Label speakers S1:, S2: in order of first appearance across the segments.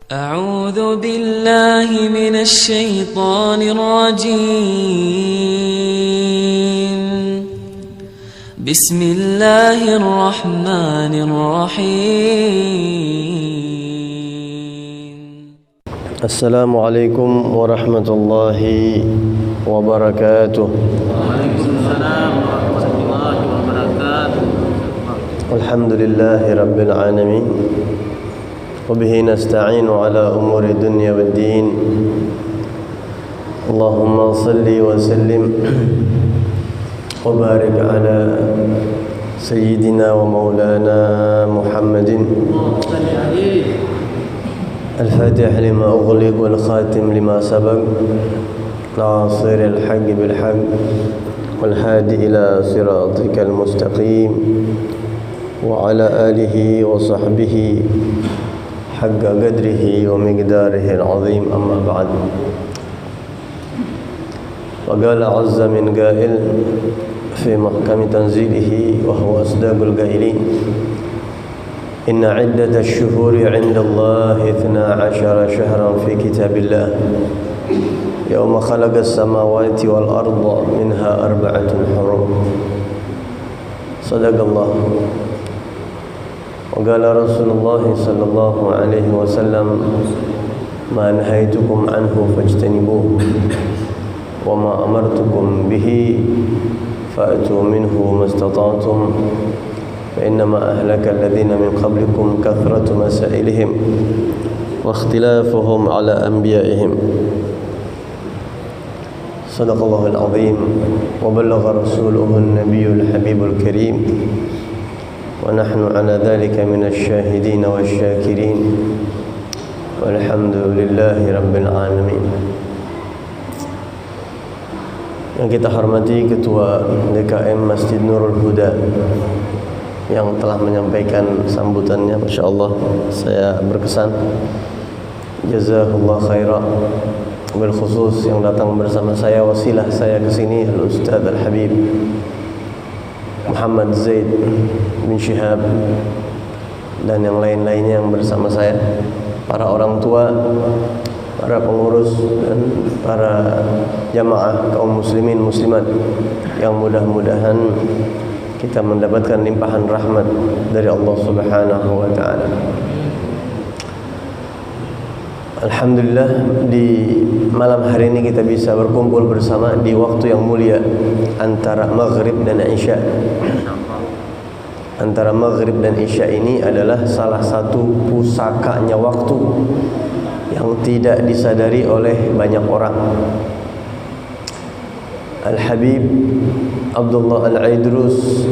S1: أعوذ بالله من الشيطان الرجيم. بسم الله الرحمن الرحيم.
S2: السلام عليكم ورحمة الله وبركاته.
S3: وعليكم السلام ورحمة الله وبركاته.
S2: الحمد لله رب العالمين وبه نستعين على أمور الدنيا والدين. اللهم صل وسلم وبارك على سيدنا ومولانا محمد الفاتح لما أغلق والخاتم لما سبق ناصر الحق بالحق والهادي إلى صراطك المستقيم وعلى آله وصحبه حق قدره ومقداره العظيم. أما بعد، وقال عز من قائل في محكم تنزيله وهو أصدق القائلين: إن عدة الشهور عند الله 12 شهرا في كتاب الله يوم خلق السماوات والأرض منها 4 حرم. صدق الله. وقال رسول الله صلى الله عليه وسلم: ما نهيتكم عنه فاجتنبوه وما أمرتكم به فأتوا منه ما استطعتم فإنما أهلك الذين من قبلكم كثرة مسائلهم واختلافهم على أنبيائهم. صدق الله العظيم وبلغ رسوله النبي الحبيب الكريم ونحن على ذلك من الشاهدين والشاكرين والحمد لله رب العالمين. Yang kita hormati Ketua DKM Masjid Nurul Huda yang telah menyampaikan sambutannya, Masya Allah, saya berkesan. Jazakallah khairah. Bil khusus yang datang bersama saya, wasilah saya ke sini, Al-Ustaz Al-Habib Muhammad Zaid bin Syihab, dan yang lain-lainnya yang bersama saya, para orang tua, para pengurus, dan para jamaah kaum muslimin muslimat, yang mudah-mudahan kita mendapatkan limpahan rahmat dari Allah Subhanahu wa taala. Alhamdulillah, di malam hari ini kita bisa berkumpul bersama di waktu yang mulia antara maghrib dan isya. Antara maghrib dan isya ini adalah salah satu pusakanya waktu yang tidak disadari oleh banyak orang. Al-Habib Abdullah Al-Aidrus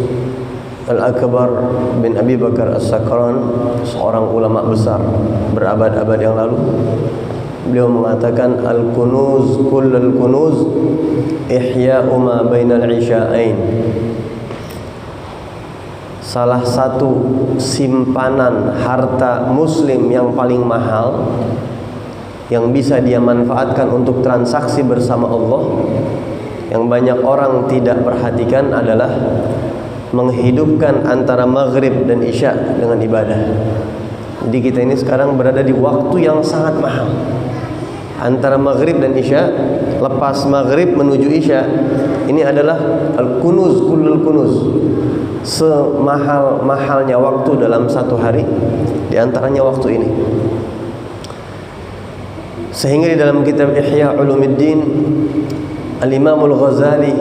S2: Al-Akbar bin Abi Bakar As-Sakran, seorang ulama besar berabad-abad yang lalu, beliau mengatakan, al-kunuz kullal kunuz ihya'u ma bainal isya'ain. Salah satu simpanan harta muslim yang paling mahal yang bisa dia manfaatkan untuk transaksi bersama Allah, yang banyak orang tidak perhatikan, adalah menghidupkan antara maghrib dan isya dengan ibadah. Jadi kita ini sekarang berada di waktu yang sangat mahal. Antara maghrib dan isya, lepas maghrib menuju isya, ini adalah al-kunuz kullul kunuz. Semahal-mahalnya waktu dalam satu hari, di antaranya waktu ini. Sehingga di dalam kitab Ihya Ulumuddin, Al-Imamul Ghazali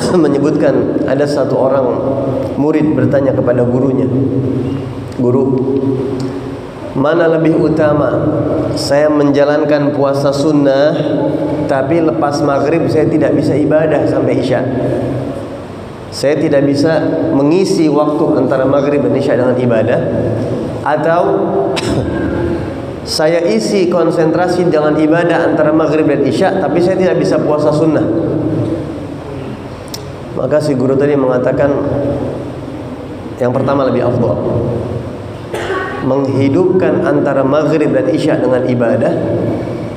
S2: menyebutkan, ada satu orang murid bertanya kepada gurunya, "Guru, mana lebih utama? Saya menjalankan puasa sunnah, tapi lepas maghrib saya tidak bisa ibadah sampai isya. Saya tidak bisa mengisi waktu antara maghrib dan isya dengan ibadah, atau saya isi konsentrasi dengan ibadah antara maghrib dan isya, tapi saya tidak bisa puasa sunnah." Maka si guru tadi mengatakan, yang pertama lebih afdal. Menghidupkan antara maghrib dan isya dengan ibadah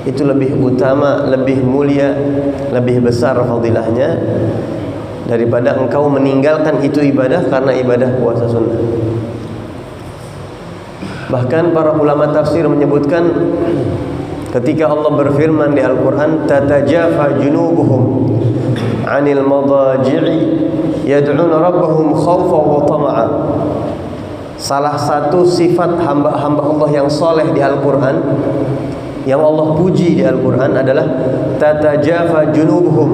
S2: itu lebih utama, lebih mulia, lebih besar fadilahnya daripada engkau meninggalkan itu ibadah karena ibadah puasa sunnah. Bahkan para ulama tafsir menyebutkan ketika Allah berfirman di Al-Quran, tatajafa junubuhum 'anil madaji'i yad'una rabbahum khawfan wa tama'a. Salah satu sifat hamba-hamba Allah yang soleh di Al-Quran, yang Allah puji di Al-Quran adalah tatajafa junubuhum.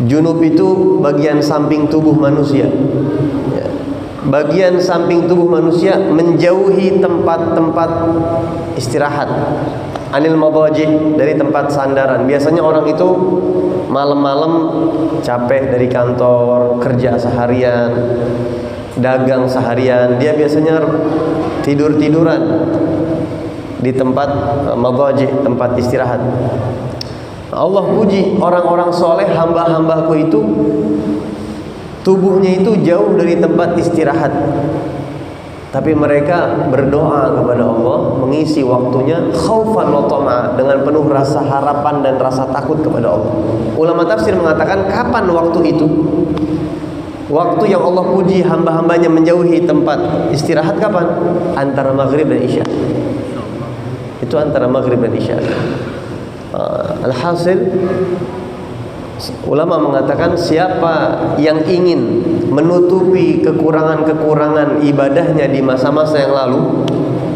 S2: Junub itu bagian samping tubuh manusia. Bagian samping tubuh manusia menjauhi tempat-tempat istirahat, anil madaji, dari tempat sandaran. Biasanya orang itu malam-malam capek dari kantor, kerja seharian, dagang seharian, dia biasanya tidur-tiduran di tempat madaji, tempat istirahat. Allah puji orang-orang soleh, hamba-hambaku itu tubuhnya itu jauh dari tempat istirahat, tapi mereka berdoa kepada Allah, mengisi waktunya khaufan wa tama'a, dengan penuh rasa harapan dan rasa takut kepada Allah. Ulama tafsir mengatakan, kapan waktu itu? Waktu yang Allah puji hamba-hambanya menjauhi tempat istirahat kapan? Antara maghrib dan isya. Itu antara maghrib dan isya. Alhasil, ulama mengatakan siapa yang ingin menutupi kekurangan-kekurangan ibadahnya di masa-masa yang lalu,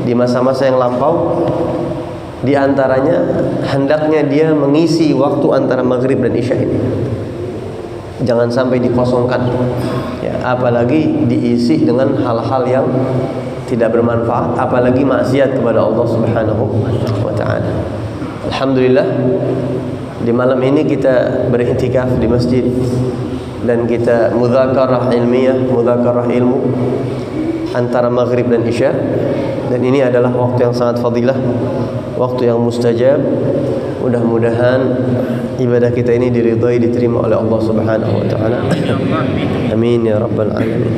S2: di masa-masa yang lampau, di antaranya hendaknya dia mengisi waktu antara maghrib dan isya ini. Jangan sampai dikosongkan, ya, apalagi diisi dengan hal-hal yang tidak bermanfaat, apalagi maksiat kepada Allah Subhanahu wa ta'ala. Alhamdulillah, di malam ini kita beriktikaf di masjid dan kita mudzakarah ilmiah, mudzakarah ilmu antara maghrib dan isya, dan ini adalah waktu yang sangat fadilah, waktu yang mustajab. Mudah-mudahan ibadah kita ini diridhai, diterima oleh Allah Subhanahu wa taala. Amin ya rabbal alamin.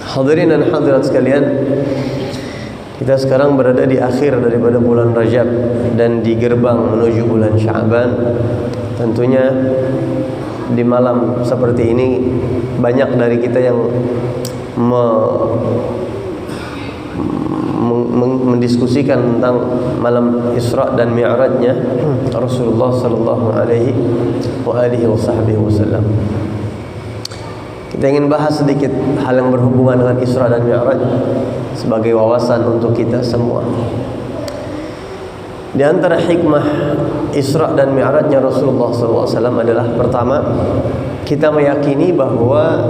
S2: Hadirin dan hadirat sekalian, kita sekarang berada di akhir daripada bulan Rajab dan di gerbang menuju bulan Sya'ban. Tentunya di malam seperti ini banyak dari kita yang mendiskusikan tentang malam Isra dan Mi'rajnya Rasulullah sallallahu alaihi wasallam. Kita ingin bahas sedikit hal yang berhubungan dengan Isra dan Mi'raj sebagai wawasan untuk kita semua. Di antara hikmah Isra dan Mi'rajnya Rasulullah sallallahu alaihi wasallam adalah, pertama, kita meyakini bahwa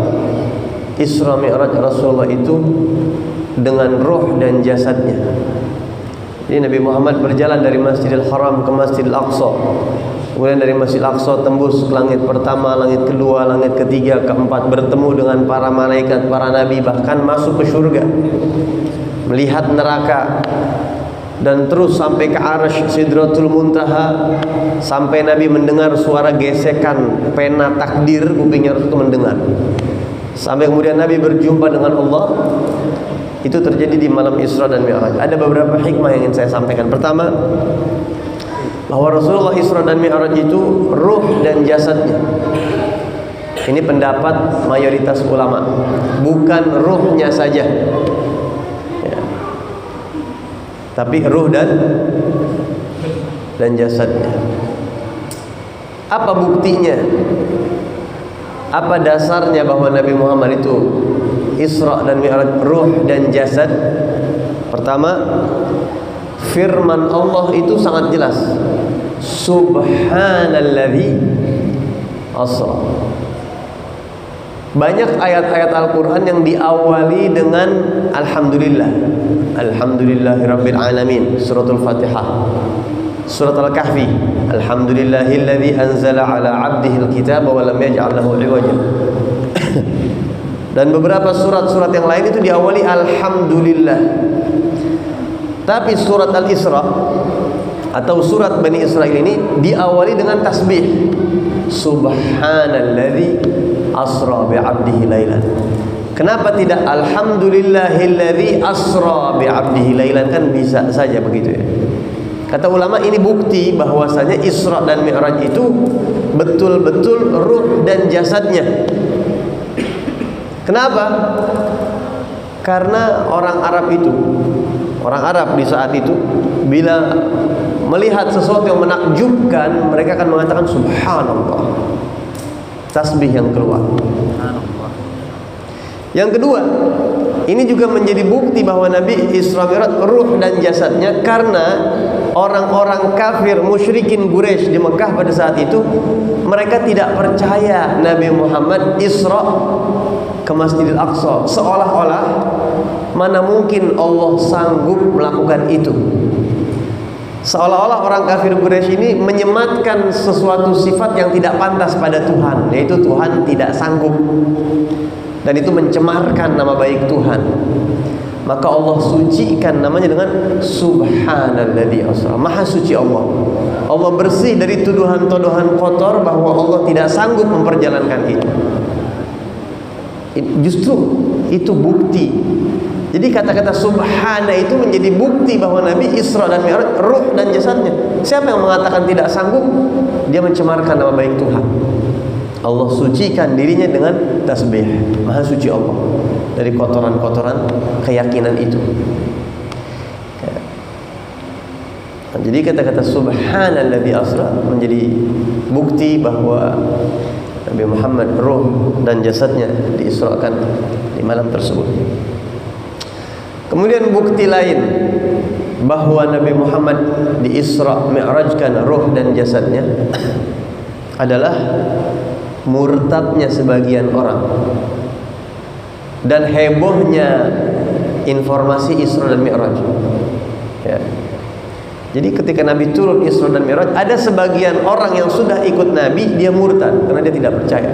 S2: Isra Mi'raj Rasulullah itu dengan roh dan jasadnya. Jadi Nabi Muhammad berjalan dari Masjidil Haram ke Masjidil Aqsa, kemudian dari Masjidil Aqsa tembus ke langit pertama, langit kedua, langit ketiga, keempat, bertemu dengan para malaikat, para nabi, bahkan masuk ke surga, melihat neraka, dan terus sampai ke Arsy Sidratul Muntaha, sampai Nabi mendengar suara gesekan pena takdir, kupingnya Rasul itu mendengar, sampai kemudian Nabi berjumpa dengan Allah. Itu terjadi di malam Isra dan Mi'raj. Ada beberapa hikmah yang ingin saya sampaikan. Pertama, bahwa Rasulullah Isra dan Mi'raj itu ruh dan jasadnya. Ini pendapat mayoritas ulama, bukan ruhnya saja, ya, tapi ruh dan jasadnya. Apa buktinya? Apa dasarnya bahwa Nabi Muhammad itu Isra dan Mi'raj ruh dan jasad? Pertama, firman Allah itu sangat jelas, Subhanalladzi asra. Banyak ayat-ayat Al-Quran yang diawali dengan Alhamdulillah, Alhamdulillahirabbil alamin. Suratul Fatihah, Surat Al-Kahfi, Alhamdulillahilladzi anzala ala 'abdihil kitaba wa lam yaj'al lahu 'iwaja. Dan beberapa surat-surat yang lain itu diawali Alhamdulillah. Tapi surat Al-Isra atau surat Bani Israil ini diawali dengan tasbih, Subhanalladzi asra bi'abdihi lailan. Kenapa tidak Alhamdulillahilladzi asra bi'abdihi lailan? Kan bisa saja begitu ya. Kata ulama, ini bukti bahwasanya Isra dan Mi'raj itu betul-betul ruh dan jasadnya. Kenapa? Karena orang Arab di saat itu bila melihat sesuatu yang menakjubkan, mereka akan mengatakan subhanallah. Tasbih yang keluar. Yang kedua, ini juga menjadi bukti bahwa Nabi Isra Mi'raj ruh dan jasadnya, karena orang-orang kafir musyrikin Quraisy di Mekah pada saat itu, mereka tidak percaya Nabi Muhammad Isra ke Masjidil Aqsa, seolah-olah mana mungkin Allah sanggup melakukan itu. Seolah-olah orang kafir Quraisy ini menyematkan sesuatu sifat yang tidak pantas pada Tuhan, yaitu Tuhan tidak sanggup, dan itu mencemarkan nama baik Tuhan. Maka Allah sucikan namanya dengan Subhanalladzi asra. Maha suci Allah. Allah bersih dari tuduhan-tuduhan kotor bahwa Allah tidak sanggup memperjalankan itu. Justru itu bukti. Jadi kata-kata subhana itu menjadi bukti bahwa Nabi Isra dan Mi'raj ruh dan jasadnya. Siapa yang mengatakan tidak sanggup, dia mencemarkan nama baik Tuhan. Allah sucikan dirinya dengan tasbih. Maha suci Allah dari kotoran-kotoran keyakinan itu. Nah, jadi kata-kata subhanalladzi asra menjadi bukti bahwa Nabi Muhammad ruh dan jasadnya diisrakan di malam tersebut. Kemudian bukti lain bahwa Nabi Muhammad diisra mi'rajkan ruh dan jasadnya adalah murtadnya sebagian orang dan hebohnya informasi Isra dan Mi'raj. Ya. Jadi ketika Nabi turun Isra dan Mi'raj, ada sebagian orang yang sudah ikut Nabi, dia murtad karena dia tidak percaya.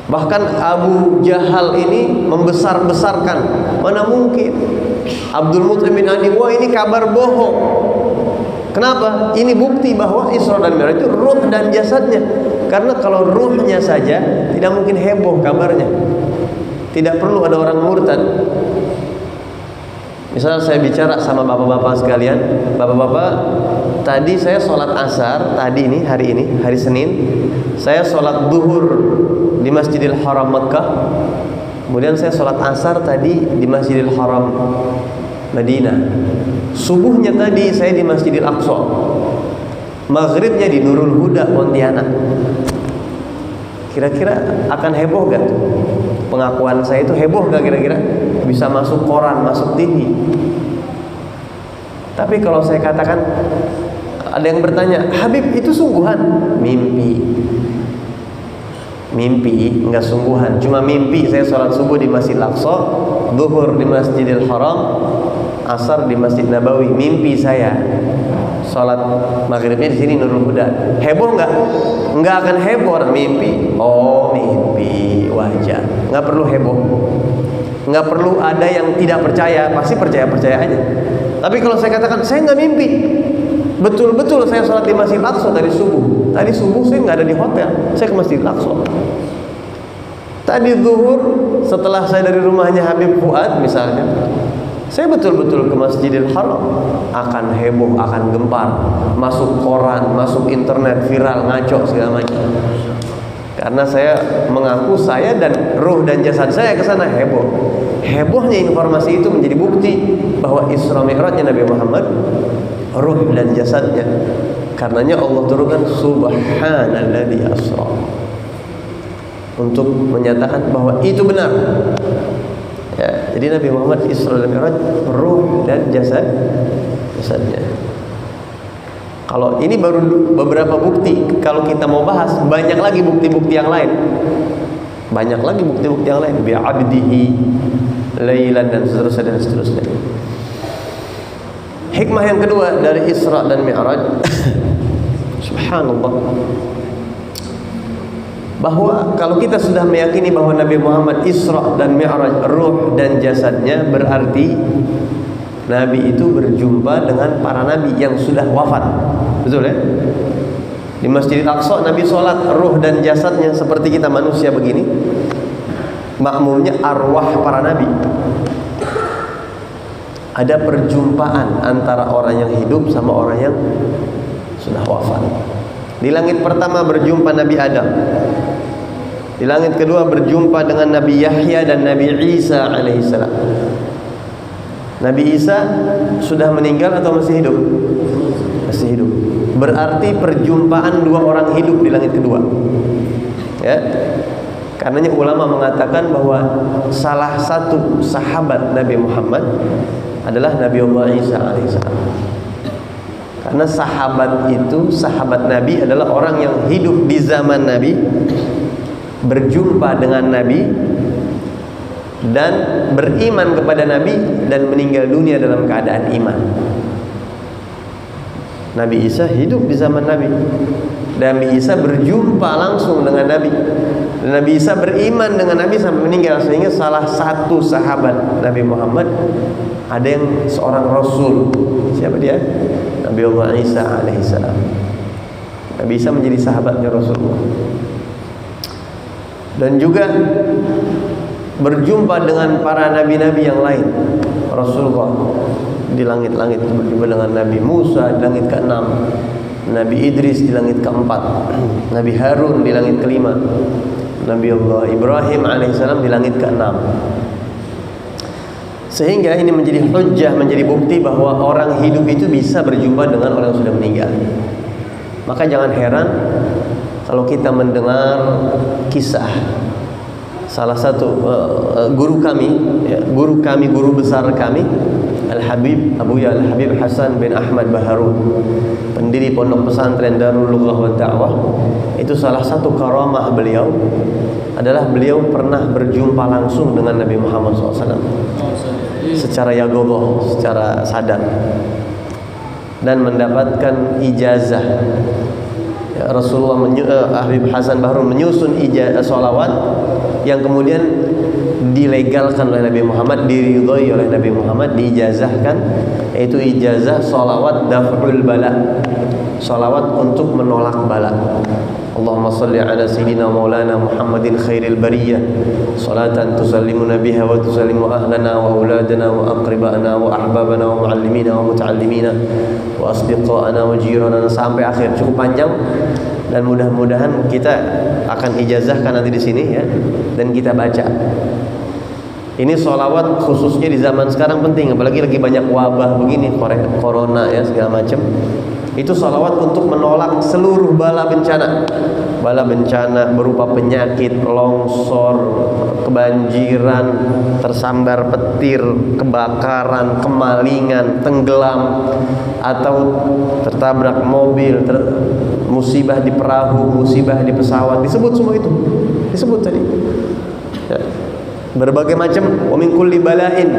S2: Bahkan Abu Jahal ini membesar-besarkan, mana mungkin Abdul Muttalib bin Adi, wah ini kabar bohong. Kenapa? Ini bukti bahwa Isra dan Mi'raj itu ruh dan jasadnya. Karena kalau ruhnya saja tidak mungkin heboh kabarnya. Tidak perlu ada orang murtad. Misal saya bicara sama bapak-bapak sekalian, bapak-bapak, tadi saya sholat asar, hari Senin, saya sholat duhur di Masjidil Haram Mekah, kemudian saya sholat asar tadi di Masjidil Haram Madinah, subuhnya tadi saya di Masjidil Aqsa, maghribnya di Nurul Huda Pontianak. Kira-kira akan heboh gak tuh? Pengakuan saya itu heboh gak kira-kira? Bisa masuk koran, masuk TV. Tapi kalau saya katakan, ada yang bertanya, Habib itu sungguhan? Mimpi, enggak sungguhan. Cuma mimpi saya sholat subuh di Masjid Aqsa, zuhur di Masjidil Haram, asar di Masjid Nabawi. Mimpi saya sholat maghribnya di sini Nurul Huda. Heboh nggak? Nggak akan heboh orang mimpi. Oh, mimpi, wajar. Nggak perlu heboh. Nggak perlu ada yang tidak percaya. Pasti percaya aja. Tapi kalau saya katakan saya nggak mimpi, betul-betul saya sholat di Masjid Aqsa dari subuh. Tadi subuh saya nggak ada di hotel, saya ke Masjid Aqsa. Tadi zuhur setelah saya dari rumahnya Habib Fuad misalnya, saya betul-betul ke Masjidil Haram. Akan heboh, akan gempar, masuk koran, masuk internet, viral, ngaco segala macam. Karena saya mengaku saya dan ruh dan jasad saya ke sana heboh. Hebohnya informasi itu menjadi bukti bahwa Isra Mi'rajnya Nabi Muhammad ruh dan jasadnya. Karenanya Allah turunkan Subhanalladzi asra untuk menyatakan bahwa itu benar. Ya, jadi Nabi Muhammad Isra dan Mi'raj ruh dan jasadnya. Kalau ini baru beberapa bukti. Kalau kita mau bahas, banyak lagi bukti-bukti yang lain. Banyak lagi bukti-bukti yang lain. Bi'abdihi lailan dan seterusnya. Hikmah yang kedua dari Isra dan Mi'raj, subhanallah, bahwa kalau kita sudah meyakini bahwa Nabi Muhammad Isra dan Mi'raj ruh dan jasadnya, berarti Nabi itu berjumpa dengan para Nabi yang sudah wafat. Betul ya? Di Masjidil Aqsa Nabi sholat ruh dan jasadnya seperti kita manusia begini, makmumnya arwah para Nabi. Ada perjumpaan antara orang yang hidup sama orang yang sudah wafat. Di langit pertama berjumpa Nabi Adam. Di langit kedua berjumpa dengan Nabi Yahya dan Nabi Isa alaihissalam. Nabi Isa sudah meninggal atau masih hidup? Masih hidup. Berarti perjumpaan dua orang hidup di langit kedua. Ya. Karenanya ulama mengatakan bahwa salah satu sahabat Nabi Muhammad adalah Nabi Allah Isa alaihissalam. Karena sahabat itu, sahabat Nabi adalah orang yang hidup di zaman Nabi, berjumpa dengan Nabi, dan beriman kepada Nabi, dan meninggal dunia dalam keadaan iman. Nabi Isa hidup di zaman Nabi. Nabi Isa berjumpa langsung dengan Nabi, dan Nabi Isa beriman dengan Nabi sampai meninggal. Sehingga salah satu sahabat Nabi Muhammad ada yang seorang Rasul. Siapa dia? Nabi Allah Isa alaihissalam. Nabi Isa menjadi sahabatnya Rasulullah. Dan juga berjumpa dengan para nabi-nabi yang lain. Rasulullah di langit-langit berjumpa dengan Nabi Musa di langit ke-6, Nabi Idris di langit ke-4, Nabi Harun di langit ke-5, Nabi Allah Ibrahim alaihissalam di langit ke-6. Sehingga ini menjadi hujjah, menjadi bukti bahwa orang hidup itu bisa berjumpa dengan orang yang sudah meninggal. Maka jangan heran kalau kita mendengar kisah salah satu guru kami, guru besar kami, Al-Habib Abuya Al-Habib Hasan bin Ahmad Baharun, pendiri Pondok Pesantren Darul Lughah wa Da'wah. Itu salah satu karamah beliau adalah beliau pernah berjumpa langsung dengan Nabi Muhammad SAW secara yagoboh, secara sadar, dan mendapatkan ijazah. Rasulullah Habib Hasan Baharun menyusun ijazah solawat yang kemudian dilegalkan oleh Nabi Muhammad, diridhoi oleh Nabi Muhammad, diijazahkan, yaitu ijazah solawat daf'ul bala, solawat untuk menolak bala. Allahumma salli ala sayyidina maulana Muhammadin khairil bariyah salatan tusallimuna biha wa tusallimu ahlana wa auladana wa aqribana wa ahbabana wa muallimina wa muta'allimina wa asdiqana wa jirana, sampai akhir. Cukup panjang, dan mudah-mudahan kita akan ijazahkan nanti di sini ya, dan kita baca. Ini sholawat khususnya di zaman sekarang penting, apalagi lagi banyak wabah begini, corona ya segala macam. Itu sholawat untuk menolak seluruh bala bencana. Bala bencana berupa penyakit, longsor, kebanjiran, tersambar petir, kebakaran, kemalingan, tenggelam, atau tertabrak mobil, musibah di perahu, musibah di pesawat. Disebut semua itu. Disebut tadi. Ya. Berbagai macam, wa min kulli bala'in,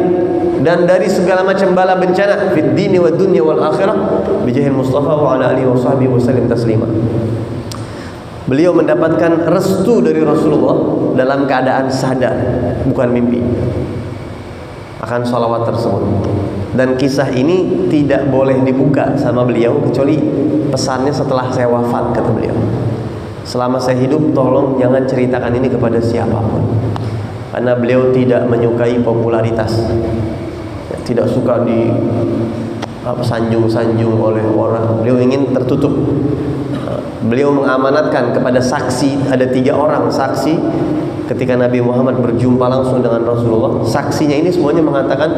S2: dan dari segala macam bala bencana, fid dini wad dunya wal akhirah, bijahil Mustafa wa ala alihi wa sahbihi wa sallim taslima. Beliau mendapatkan restu dari Rasulullah dalam keadaan sadar, bukan mimpi, akan sholawat tersebut. Dan kisah ini tidak boleh dibuka sama beliau kecuali pesannya setelah saya wafat, kata beliau. Selama saya hidup tolong jangan ceritakan ini kepada siapapun, karena beliau tidak menyukai popularitas, tidak suka di sanjung-sanjung oleh orang. Beliau ingin tertutup. Beliau mengamanatkan kepada saksi, ada 3 orang saksi ketika Nabi Muhammad berjumpa langsung dengan Rasulullah. Saksinya ini semuanya mengatakan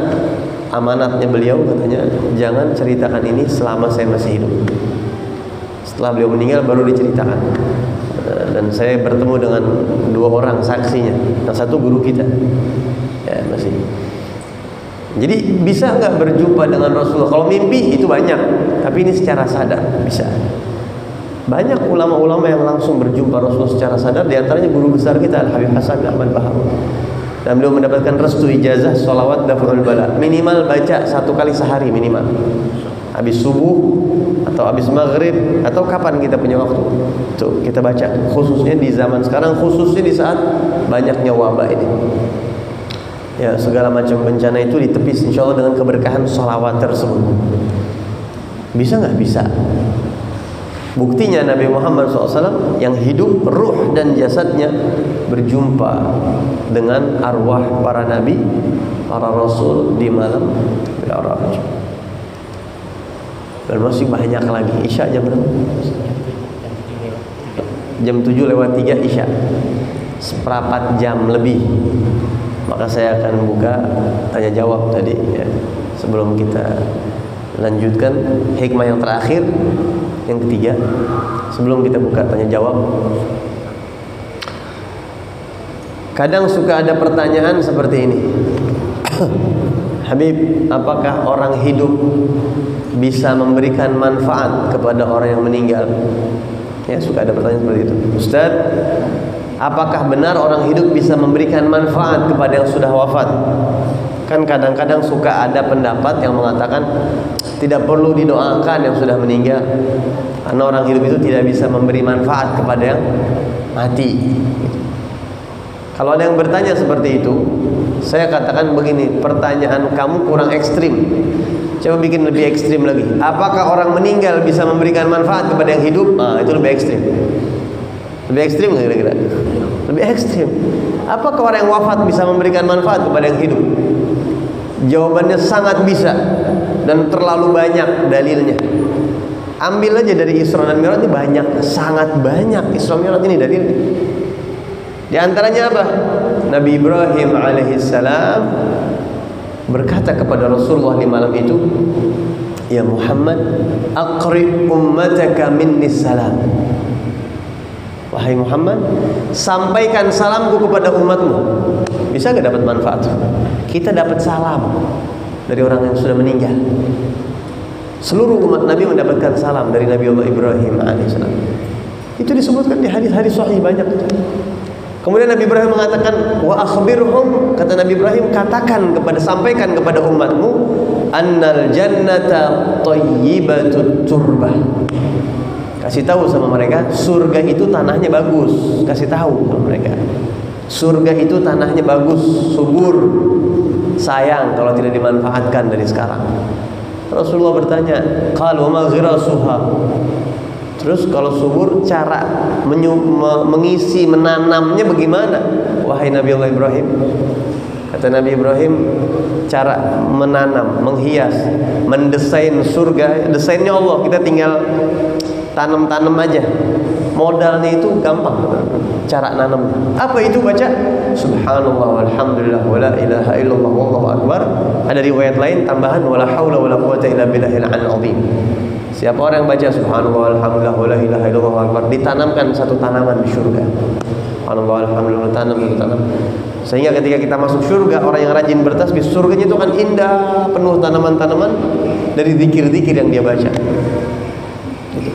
S2: amanatnya beliau, katanya jangan ceritakan ini selama saya masih hidup. Setelah beliau meninggal baru diceritakan. Dan saya bertemu dengan 2 orang saksinya, yang satu guru kita ya masih. Jadi bisa nggak berjumpa dengan Rasulullah? Kalau mimpi itu banyak, tapi ini secara sadar bisa. Banyak ulama-ulama yang langsung berjumpa Rasulullah secara sadar, diantaranya guru besar kita Al-Habib Hasan bin Ahmad Baharun. Dan beliau mendapatkan restu ijazah sholawat daf'ul bala, minimal baca 1 kali sehari minimal, habis subuh atau habis maghrib atau kapan kita punya waktu tuh kita baca, khususnya di zaman sekarang, khususnya di saat banyaknya wabah ini ya, segala macam bencana itu ditepis insya Allah dengan keberkahan sholawat tersebut. Bisa nggak? Bisa. Buktinya Nabi Muhammad SAW yang hidup, ruh dan jasadnya berjumpa dengan arwah para nabi, para rasul di malam Mi'raj. Dan masih banyak lagi. Isya jam berapa? Jam 7 lewat 3 Isya. seperempat jam lebih. Maka saya akan buka tanya jawab tadi ya. Sebelum kita lanjutkan hikmah yang terakhir, yang ketiga, sebelum kita buka tanya jawab, kadang suka ada pertanyaan seperti ini. Habib, apakah orang hidup bisa memberikan manfaat kepada orang yang meninggal? Ya, suka ada pertanyaan seperti itu. Ustaz, apakah benar orang hidup bisa memberikan manfaat kepada yang sudah wafat? Kan kadang-kadang suka ada pendapat yang mengatakan tidak perlu didoakan yang sudah meninggal, karena orang hidup itu tidak bisa memberi manfaat kepada yang mati. Kalau ada yang bertanya seperti itu, saya katakan begini, pertanyaan kamu kurang ekstrim. Coba bikin lebih ekstrim lagi. Apakah orang meninggal bisa memberikan manfaat kepada yang hidup? Itu lebih ekstrim. Lebih ekstrim nggak kira-kira? Lebih ekstrim. Apakah orang yang wafat bisa memberikan manfaat kepada yang hidup? Jawabannya sangat bisa, dan terlalu banyak dalilnya. Ambil aja dari Isra dan Mi'raj, ini banyak, sangat banyak Isra Mi'raj ini dalilnya. Di antaranya apa? Nabi Ibrahim alaihissalam berkata kepada Rasulullah di malam itu, "Ya Muhammad, aqrib ummataka minni salam." Wahai Muhammad, sampaikan salamku kepada umatmu. Bisa gak dapat manfaat? Kita dapat salam dari orang yang sudah meninggal. Seluruh umat Nabi mendapatkan salam dari Nabi Allah Ibrahim alaihissalam. Itu disebutkan di hadis-hadis sahih banyak. Kemudian Nabi Ibrahim mengatakan, wa akhbirhum, kata Nabi Ibrahim, sampaikan kepada umatmu, annal jannata thayyibatut turbah. Kasih tahu sama mereka, surga itu tanahnya bagus. Kasih tahu sama mereka, surga itu tanahnya bagus, subur. Sayang kalau tidak dimanfaatkan dari sekarang. Rasulullah bertanya, qala wa ma ghirasuha. Terus kalau subur, cara mengisi, menanamnya bagaimana? Wahai Nabi Allah Ibrahim, kata Nabi Ibrahim, cara menanam, menghias, mendesain surga, desainnya Allah, kita tinggal tanam-tanam aja. Modalnya itu gampang, cara nanam. Apa itu? Baca subhanallah walhamdulillah wala ilaha illallah wallahu akbar. Ada riwayat lain tambahan wala haula wala quwata illa billahil azim. Siapa orang yang baca subhanallah alhamdulillah wala ilaha illallah akbar, ditanamkan satu tanaman di surga. Subhanallah alhamdulillah, tanam satu tanam. Sehingga ketika kita masuk surga, orang yang rajin bertasbih, surganya itu kan indah, penuh tanaman-tanaman dari zikir-zikir yang dia baca. Gitu.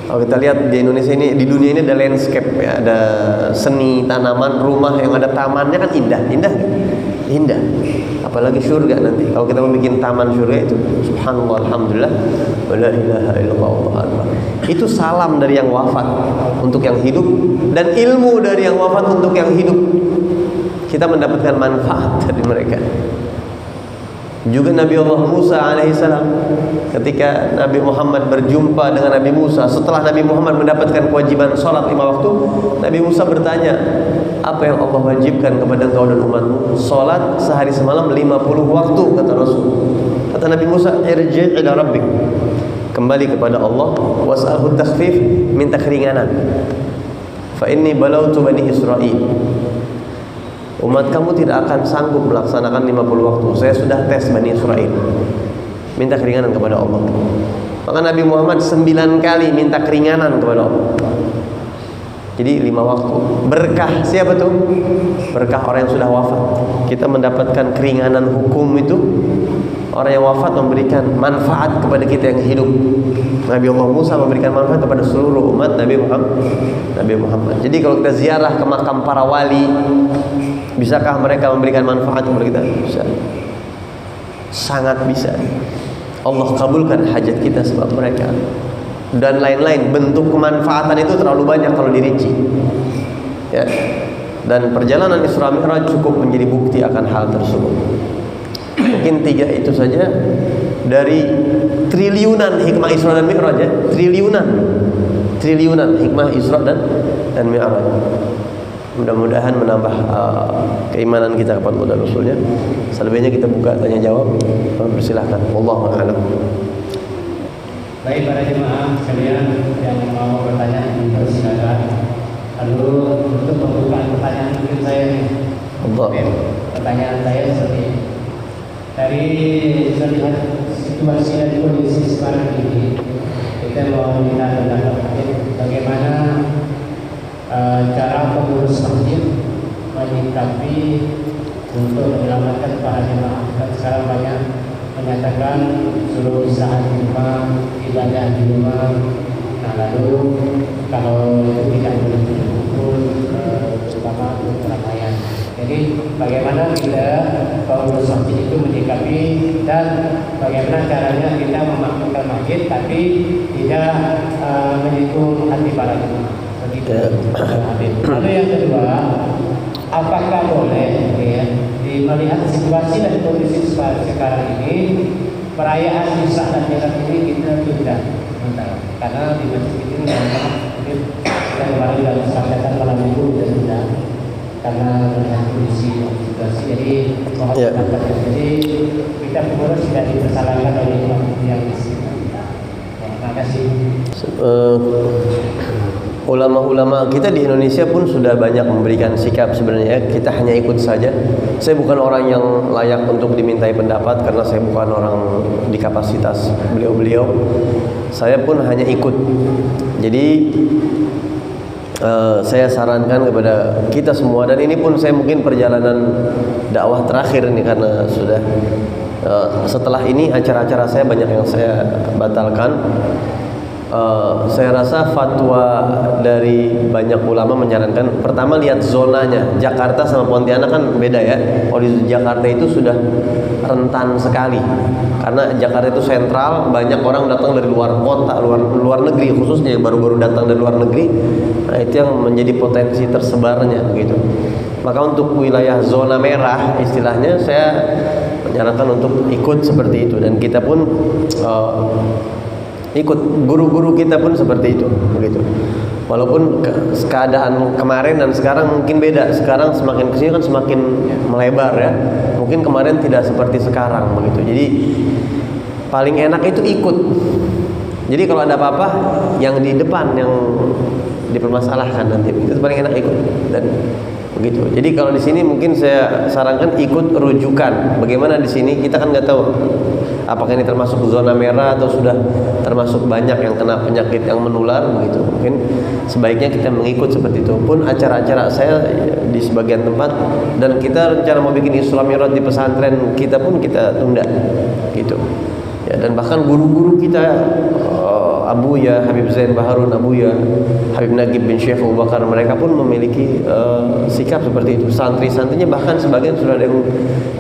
S2: Kalau kita lihat di Indonesia ini, di dunia ini ada landscape ya, ada seni tanaman, rumah yang ada tamannya kan indah, indah. Apalagi surga nanti. Kalau kita mau bikin taman surga itu, subhanallah alhamdulillah wala ilaha illallah wallahu akbar. Itu salam dari yang wafat untuk yang hidup, dan ilmu dari yang wafat untuk yang hidup. Kita mendapatkan manfaat dari mereka. Juga Nabi Allah Musa alaihissalam, ketika Nabi Muhammad berjumpa dengan Nabi Musa setelah Nabi Muhammad mendapatkan kewajiban sholat 5 waktu, Nabi Musa bertanya, apa yang Allah wajibkan kepada engkau dan umatmu? Sholat sehari semalam 50 waktu, kata Rasul. Kata Nabi Musa, irji' ila rabbik, kembali kepada Allah, was'alhu takhfif, minta keringanan. Fa inni balautu bani Israil, umat kamu tidak akan sanggup melaksanakan 50 waktu. Saya sudah tes Bani Israil. Minta keringanan kepada Allah. Maka Nabi Muhammad 9 kali minta keringanan kepada Allah. Jadi 5 waktu. Berkah siapa tuh? Berkah orang yang sudah wafat. Kita mendapatkan keringanan hukum itu. Orang yang wafat memberikan manfaat kepada kita yang hidup. Nabi Allah Musa memberikan manfaat kepada seluruh umat Nabi Muhammad. Jadi kalau kita ziarah ke makam para wali, bisakah mereka memberikan manfaat kepada kita? Bisa. Sangat bisa. Allah kabulkan hajat kita sebab mereka. Dan lain-lain, bentuk kemanfaatan itu terlalu banyak kalau dirinci. Ya. Dan perjalanan Isra Mi'raj cukup menjadi bukti akan hal tersebut. Mungkin 3 itu saja dari triliunan hikmah Isra dan Mi'raj ya. Triliunan hikmah Isra dan Mi'raj. Mudah-mudahan menambah keimanan kita kepada Allah dan Rasulnya. Selebihnya kita buka tanya jawab. Persilahkan. Wallahu a'lam.
S4: Baik para jemaah sekalian yang mau bertanya, silakan.
S3: Lalu untuk pembukaan pertanyaan mungkin saya nih. Pertanyaan saya seperti ini. Dari melihat situasi dan kondisi sekarang ini, kita mau minta pendapat bagaimana cara pengurus masjid menyikapi untuk menyelamatkan para jemaah. Dan sekarang banyak menyatakan suruh istirahat di rumah, ibadah di rumah. Nah, lalu kalau tidak boleh berkumpul, terutama untuk keramaian. Jadi bagaimana kita pengurus masjid itu menyikapi dan bagaimana caranya kita memakmurkan masjid tapi tidak menyinggung hati para jemaah. Begitu. Lalu yang kedua, apakah boleh melihat situasi dan kondisi sekarang ini perayaan Isra dan Mi'raj ini kita tunda sementara karena di masjid ini mungkin kita kemarin dalam kesepakatan malam minggu sudah tunda karena melihat kondisi situasi. Jadi mohon pendapatnya. Jadi kita pengurus tidak dipersalahkan oleh yang di sini. Terima kasih.
S2: Ulama-ulama kita di Indonesia pun sudah banyak memberikan sikap sebenarnya. Kita hanya ikut saja. Saya bukan orang yang layak untuk dimintai pendapat karena saya bukan orang di kapasitas beliau-beliau. Saya pun hanya ikut. Jadi saya sarankan kepada kita semua, dan ini pun saya mungkin perjalanan dakwah terakhir ini karena sudah setelah ini acara-acara saya banyak yang saya batalkan. Saya rasa fatwa dari banyak ulama menyarankan pertama lihat zonanya. Jakarta sama Pontianak kan beda ya. Kalau di Jakarta itu sudah rentan sekali karena Jakarta itu sentral, banyak orang datang dari luar kota, luar negeri khususnya yang baru-baru datang dari luar negeri. Nah, itu yang menjadi potensi tersebarnya begitu. Maka untuk wilayah zona merah istilahnya saya menyarankan untuk ikut seperti itu, dan kita pun ikut, guru-guru kita pun seperti itu begitu. Walaupun keadaan kemarin dan sekarang mungkin beda. Sekarang semakin kesini kan semakin melebar ya. Mungkin kemarin tidak seperti sekarang begitu. Jadi paling enak itu ikut. Jadi kalau ada apa-apa yang di depan yang dipermasalahkan nanti itu paling enak ikut dan begitu. Jadi kalau di sini mungkin saya sarankan ikut rujukan. Bagaimana di sini kita kan nggak tahu apakah ini termasuk zona merah atau sudah termasuk banyak yang kena penyakit yang menular begitu. Mungkin sebaiknya kita mengikut seperti itu. Pun acara-acara saya di sebagian tempat, dan kita rencana mau bikin Isra Mi'raj di pesantren kita pun kita tunda gitu. Ya, dan bahkan guru-guru kita Abuya Habib Zain Baharun, Abuya Habib Nagib bin Syekh Abu Bakar, mereka pun memiliki sikap seperti itu. Santri-santrinya bahkan sebagian sudah ada yang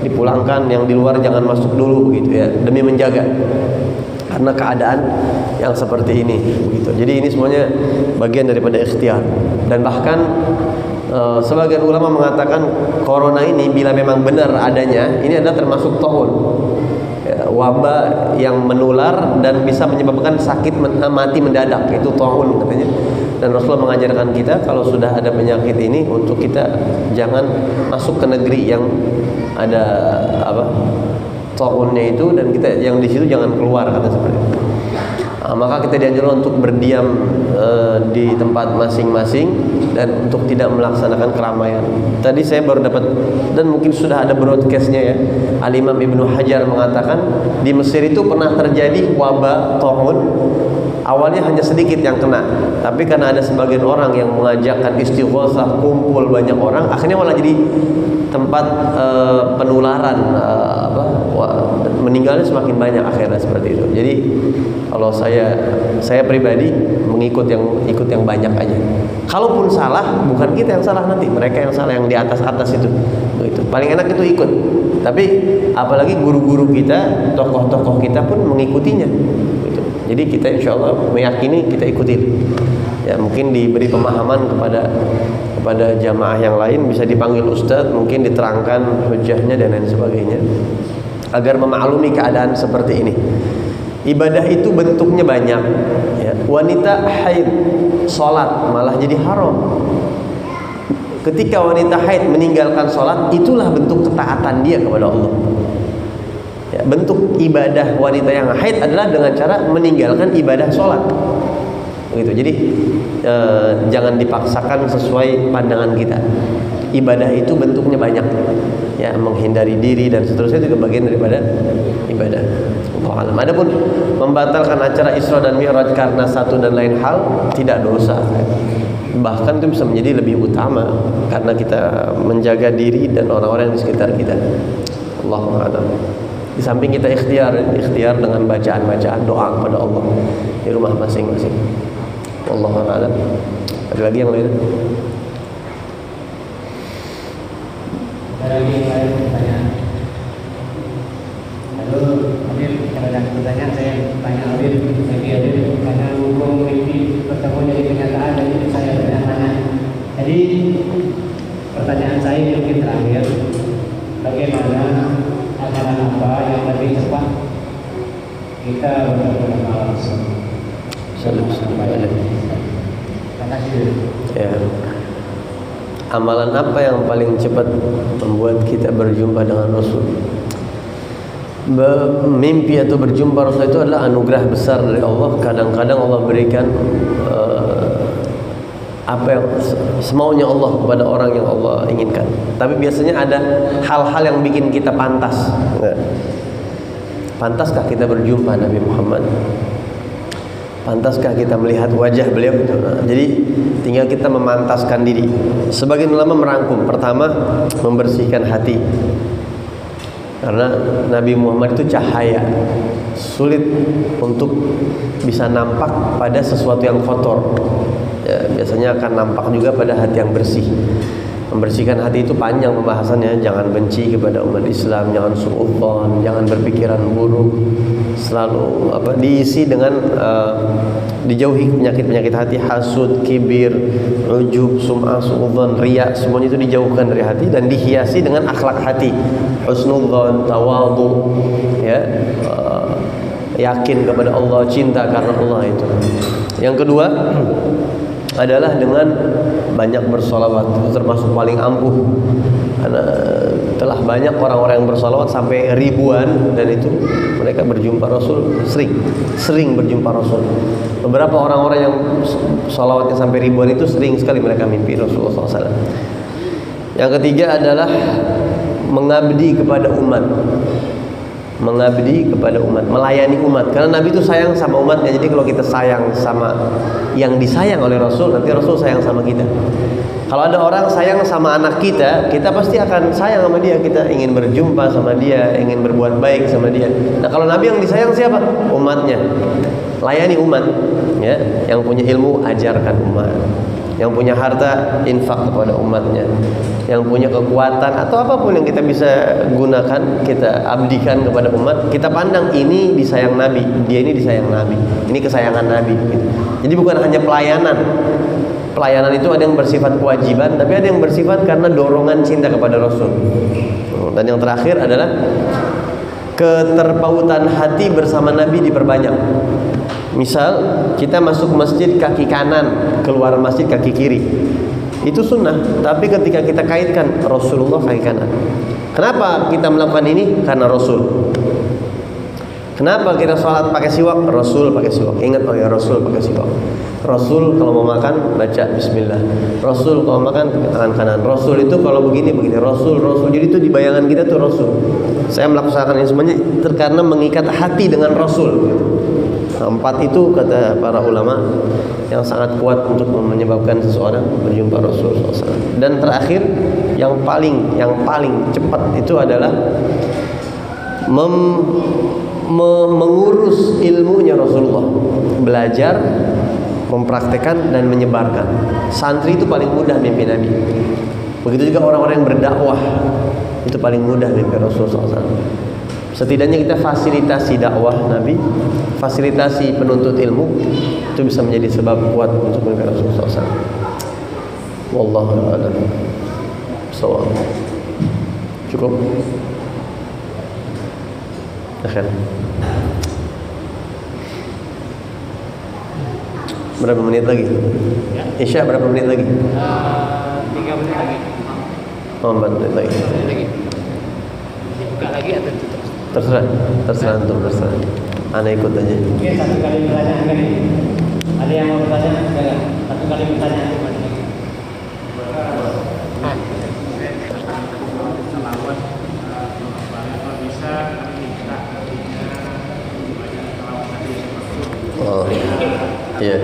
S2: dipulangkan, yang di luar jangan masuk dulu begitu ya, demi menjaga karena keadaan yang seperti ini begitu. Jadi ini semuanya bagian daripada ikhtiar. Dan bahkan sebagian ulama mengatakan corona ini bila memang benar adanya, ini adalah termasuk ta'un, wabah yang menular dan bisa menyebabkan sakit mati mendadak, itu ta'un katanya. Dan Rasulullah mengajarkan kita kalau sudah ada penyakit ini untuk kita jangan masuk ke negeri yang ada ta'unnya itu, dan kita yang di situ jangan keluar kata seperti itu. Maka kita dianjurkan untuk berdiam di tempat masing-masing dan untuk tidak melaksanakan keramaian. Tadi saya baru dapat, dan mungkin sudah ada broadcastnya ya, Al-Imam Ibnu Hajar mengatakan di Mesir itu pernah terjadi wabah ta'un. Awalnya hanya sedikit yang kena, tapi karena ada sebagian orang yang mengajakkan istighosah, kumpul banyak orang, akhirnya malah jadi tempat penularan, meninggalnya semakin banyak akhirnya seperti itu. Jadi kalau saya pribadi mengikut yang banyak aja. Kalaupun salah, bukan kita yang salah nanti, mereka yang salah, yang di atas itu. Begitu. Paling enak itu ikut. Tapi apalagi guru-guru kita, tokoh-tokoh kita pun mengikutinya. Begitu. Jadi kita insya Allah meyakini, kita ikutin. Ya, mungkin diberi pemahaman kepada jamaah yang lain, bisa dipanggil ustadz, mungkin diterangkan hujahnya dan lain sebagainya, agar memaklumi keadaan seperti ini. Ibadah itu bentuknya banyak ya. Wanita haid sholat malah jadi haram. Ketika wanita haid meninggalkan sholat, itulah bentuk ketaatan dia kepada Allah ya. Bentuk ibadah wanita yang haid adalah dengan cara meninggalkan ibadah sholat Begitu. Jadi jangan dipaksakan sesuai pandangan kita. Ibadah itu bentuknya banyak, ya, menghindari diri dan seterusnya juga bagian daripada ibadah. Allahu a'lam. Adapun membatalkan acara Isra dan Mi'raj karena satu dan lain hal tidak dosa. Bahkan itu bisa menjadi lebih utama karena kita menjaga diri dan orang-orang di sekitar kita. Allahu a'lam. Di samping kita ikhtiar dengan bacaan-bacaan doa kepada Allah di rumah masing-masing. Wallahu a'lam. Ada lagi yang lain?
S3: Ada lagi yang lain pertanyaan? Lalu Habib, kalau ada pertanyaan saya tanya Habib. Jadi Habib, karena hukum mimpi bertemu jadi kenyataan, jadi saya bertanya. Jadi pertanyaan saya mungkin terakhir, bagaimana amalan apa yang lebih cepat kita bertemu dengan Allah Subhanahu wa taala? Terima kasih.
S2: Ya. Amalan apa yang paling cepat membuat kita berjumpa dengan Rasul? Mimpi atau berjumpa Rasul itu adalah anugerah besar dari Allah. Kadang-kadang Allah berikan apa yang semaunya Allah kepada orang yang Allah inginkan. Tapi biasanya ada hal-hal yang bikin kita pantas. Pantaskah kita berjumpa Nabi Muhammad? Pantaskah kita melihat wajah beliau itu? Jadi tinggal kita memantaskan diri. Sebagian ulama merangkum, pertama membersihkan hati. Karena Nabi Muhammad itu cahaya, sulit untuk bisa nampak pada sesuatu yang kotor. Ya, biasanya akan nampak juga pada hati yang bersih. Membersihkan hati itu panjang pembahasannya. Jangan benci kepada umat Islam, jangan suudzon, jangan berpikiran buruk. Selalu diisi dengan dijauhi penyakit-penyakit hati, hasud, kibir, ujub, sum'ah, suudzon, riya, semuanya itu dijauhkan dari hati dan dihiasi dengan akhlak hati. Husnudzon, tawadhu, ya, yakin kepada Allah, cinta karena Allah itu. Yang kedua adalah dengan banyak bersolawat. Itu termasuk paling ampuh, karena telah banyak orang-orang yang bersolawat sampai ribuan, dan itu mereka berjumpa Rasul sering berjumpa Rasul. Beberapa orang-orang yang solawatnya sampai ribuan itu sering sekali mereka mimpi Rasulullah SAW. Yang ketiga adalah mengabdi kepada umat. Mengabdi kepada umat, melayani umat. Karena Nabi itu sayang sama umatnya. Jadi kalau kita sayang sama yang disayang oleh Rasul, nanti Rasul sayang sama kita. Kalau ada orang sayang sama anak kita, kita pasti akan sayang sama dia. Kita ingin berjumpa sama dia, ingin berbuat baik sama dia. Nah, kalau Nabi yang disayang siapa? Umatnya. Layani umat, ya. Yang punya ilmu, ajarkan umat. Yang punya harta, infak kepada umatnya. Yang punya kekuatan atau apapun yang kita bisa gunakan, kita abdikan kepada umat. Kita pandang ini disayang Nabi, dia ini disayang Nabi, ini kesayangan Nabi, gitu. Jadi bukan hanya pelayanan. Pelayanan itu ada yang bersifat kewajiban, tapi ada yang bersifat karena dorongan cinta kepada Rasul. Dan yang terakhir adalah keterpautan hati bersama Nabi diperbanyak. Misal kita masuk masjid kaki kanan, keluar masjid kaki kiri, itu sunnah. Tapi ketika kita kaitkan Rasulullah kaki kanan, kenapa kita melakukan ini? Karena Rasul. Kenapa kita sholat pakai siwak? Rasul pakai siwak. Ingat, oh ya, Rasul pakai siwak. Rasul kalau mau makan baca Bismillah. Rasul kalau makan tangan kanan. Rasul itu kalau begini. Rasul. Jadi itu di bayangan kita tuh Rasul. Saya melaksanakan ini semuanya karena mengikat hati dengan Rasul. Empat itu kata para ulama yang sangat kuat untuk menyebabkan seseorang berjumpa Rasul SAW. Dan terakhir yang paling cepat itu adalah mengurus ilmunya Rasulullah, belajar, mempraktekkan dan menyebarkan. Santri itu paling mudah mimpi Nabi. Begitu juga orang-orang yang berdakwah, itu paling mudah mimpi Rasulullah SAW. Setidaknya kita fasilitasi dakwah Nabi, fasilitasi penuntut ilmu, itu bisa menjadi sebab kuat untuk mimpi Rasulullah SAW. Wallahu a'lam. Cukup. Akhir. Berapa menit lagi? Isya berapa menit lagi?
S3: 3 menit lagi.
S2: Oh, 4 menit lagi.
S3: Dibuka lagi atau tutup?
S2: Terserah antum, terserah. Ana ikut aja.
S3: Oke, satu kali pertanyaan kali. Ada yang mau bertanya? Enggak. Satu kali bertanya.
S4: Salawat kalau bisa minta salawat tadi.
S2: Oh, iya.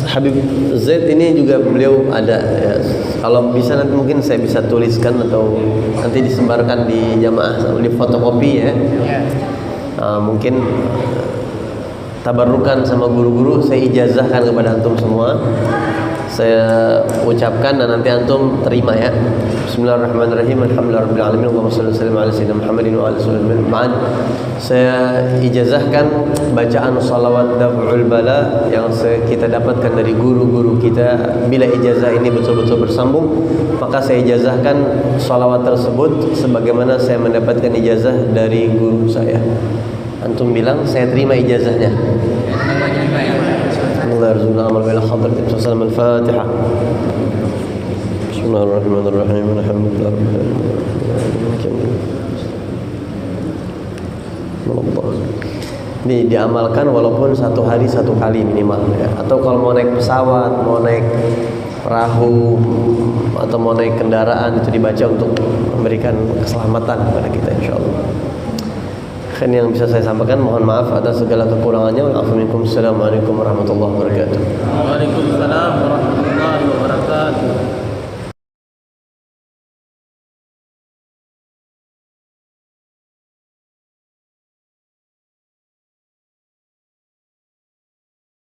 S2: Habib Zaid ini juga beliau ada ya. Kalau bisa nanti mungkin saya bisa tuliskan atau nanti disebarkan di jamaah di fotokopi ya. Mungkin tabarrukan sama guru-guru saya ijazahkan kepada antum semua. Saya ucapkan dan nanti antum terima ya. Bismillahirrahmanirrahim. Alhamdulillahirabbil alamin. Allahumma shalli wa sallim ala sayyidina Muhammadin wa ala alihi. Saya ijazahkan bacaan salawat daf'ul bala yang kita dapatkan dari guru-guru kita. Bila ijazah ini betul-betul bersambung, maka saya ijazahkan salawat tersebut sebagaimana saya mendapatkan ijazah dari guru saya. Antum bilang saya terima ijazahnya. Allah yarzuqna amal bil hadratin sallallahu al-Fatihah. Bismillahirrahmanirrahim. Alhamdulillah. Ini diamalkan walaupun satu hari satu kali minimal ya. Atau kalau mau naik pesawat, mau naik perahu atau mau naik kendaraan itu dibaca untuk memberikan keselamatan kepada kita insyaallah. Kan yang bisa saya sampaikan, mohon maaf atas segala kekurangannya. Assalamualaikum warahmatullahi wabarakatuh.
S4: Waalaikumsalam warahmatullahi wabarakatuh.